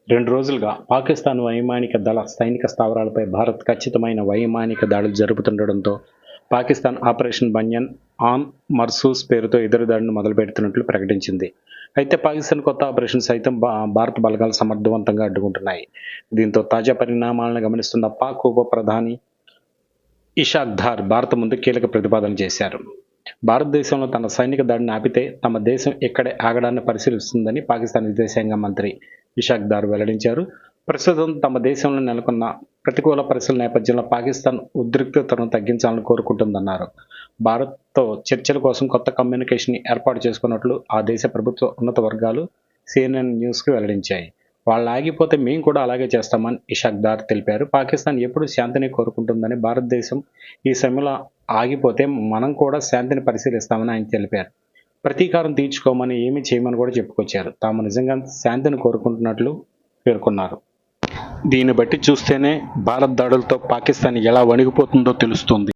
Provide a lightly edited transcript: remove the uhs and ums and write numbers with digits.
2 రోజులుగా పాకిస్తాన్ వైమానిక దళ సైనిక స్థావరాలపై భారత్ ఖచ్చితమైన వైమానిక దాడులు జరుపుతుండటంతో పాకిస్తాన్ ఆపరేషన్ బన్యన్ ఆన్ మర్సూస్ పేరుతో ఎదురుదాడిని మొదలుపెడుతున్నట్లు ప్రకటించింది. అయితే పాకిస్తాన్ కొత్త ఆపరేషన్ సైతం భారత బలగాలు సమర్థవంతంగా అడ్డుకుంటున్నాయి. దీంతో తాజా పరిణామాలను గమనిస్తున్న పాక్ ఉప ప్రధాని ఇషాక్ దార్ భారత్ ముందు కీలక ప్రతిపాదన చేశారు. భారతదేశంలో తన సైనిక దాడిని ఆపితే తమ దేశం ఇక్కడే ఆగడాన్ని పరిశీలిస్తుందని పాకిస్తాన్ విదేశాంగ మంత్రి ఇషాక్ దార్ వెల్లడించారు. ప్రస్తుతం తమ దేశంలో నెలకొన్న ప్రతికూల పరిస్థితుల నేపథ్యంలో పాకిస్తాన్ ఉద్రిక్తతను తగ్గించాలని కోరుకుంటుందన్నారు. భారత్తో చర్చల కోసం కొత్త కమ్యూనికేషన్ ఏర్పాటు చేసుకున్నట్లు ఆ దేశ ప్రభుత్వ ఉన్నత వర్గాలు సిఎన్ఎన్ న్యూస్కి వెల్లడించాయి. వాళ్ళు ఆగిపోతే మేము కూడా అలాగే చేస్తామని ఇషాక్ దార్ తెలిపారు. పాకిస్తాన్ ఎప్పుడు శాంతిని కోరుకుంటుందని, భారతదేశం ఈ సమయంలో ఆగిపోతే మనం కూడా శాంతిని పరిశీలిస్తామని ఆయన తెలిపారు. ప్రతీకారం తీర్చుకోమని ఏమీ చేయమని కూడా చెప్పుకొచ్చారు. తాము నిజంగా శాంతిని కోరుకుంటున్నట్లు పేర్కొన్నారు. దీన్ని బట్టి చూస్తేనే భారత్ దాడులతో పాకిస్తాన్ ఎలా వణిగిపోతుందో తెలుస్తుంది.